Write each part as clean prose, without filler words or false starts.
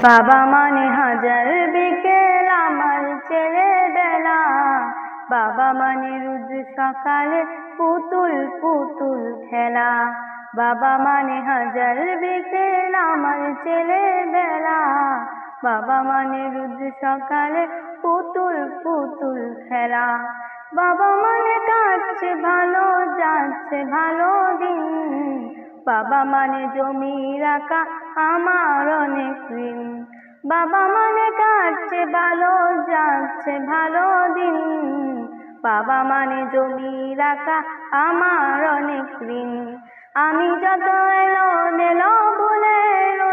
বাবা মানে হাজার বিকেল আমার ছেলেবেলা, বাবা মানে রোজ সকালে পুতুল পুতুল খেলা। বাবা মানে হাজার বিকেল আমার ছেলেবেলা, বাবা মানে রোজ সকালে পুতুল পুতুল খেলা। বাবা মানে কাটছে ভালো যাচ্ছে ভালো দিন, বাবা মানে জমি রাখা আমার অনেক ঋণ। বাবা মানে কাটছে ভালো যাচ্ছে ভালো দিন, বাবা মানে জমি রাখা আমার অনেক ঋণ। আমি যত এলো নেলো বলে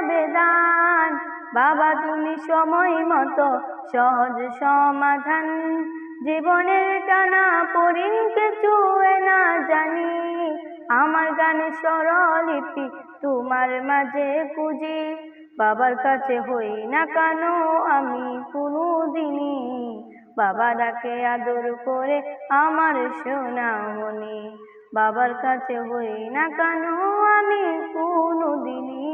বেদান, বাবা তুমি সময় মতো সহজ সমাধান। জীবনের টানা পড়িন কিছু না জানি, আমার গানে স্বরলিপি তোমার মাঝে খুঁজি। বাবার কাছে হই না কেন আমি কোনোদিনই, বাবা ডাকে আদর করে আমার সোনামণি। বাবার কাছে হই না কেন আমি কোনোদিনই,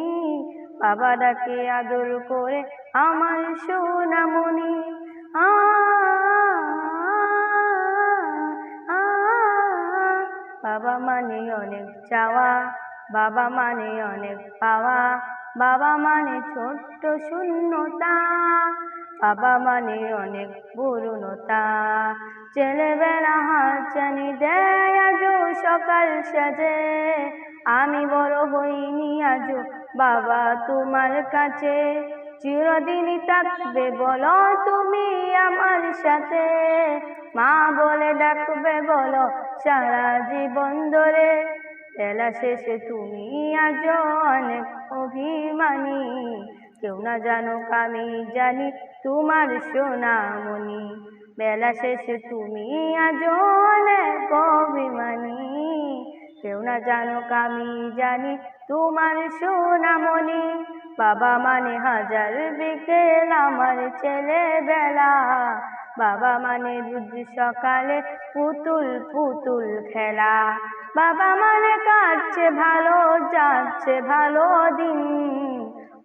বাবা ডাকে আদর করে আমার সোনামণি। আ বাবা মানে অনেক চাওয়া, বাবা মানে অনেক পাওয়া, বাবা মানে ছোট্ট শূন্যতা, বাবা মানে অনেক পূর্ণতা। ছেলেবেলা হাতছানি দেয় আজও সকাল সাজে, আমি বড় হইনি আজও বাবা তোমার কাছে। চিরদিনই থাকবে বলো তুমি আমার সাথে, মা বলে ডাকবে বলো সারা জীবন ধরে। বেলা শেষে তুমি আজও অনেক অভিমানী, কেউ না জানুক আমি জানি তোমার সোনামণি। বেলা শেষে তুমি আজও অনেক অভিমানী, কেউ না জানুক আমি জানি তোমার সোনামণি। বাবা মানে হাজার বিকেল আমার ছেলেবেলা, বাবা মানে রোজ সকালে পুতুল পুতুল খেলা। বাবা মানে কাটছে ভালো যাচ্ছে ভালো দিন,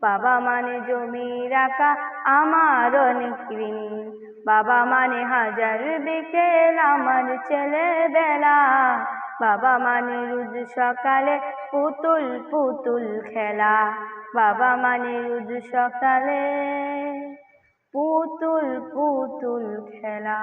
বাবা মানে জমি রাখা আমার অনেক ঋণ। বাবা মানে হাজার বিকেল আমার ছেলেবেলা, বাবা মানে রোজ সকালে পুতুল পুতুল খেলা। বাবা মানে রোজ সকালে পুতুল পুতুল খেলা।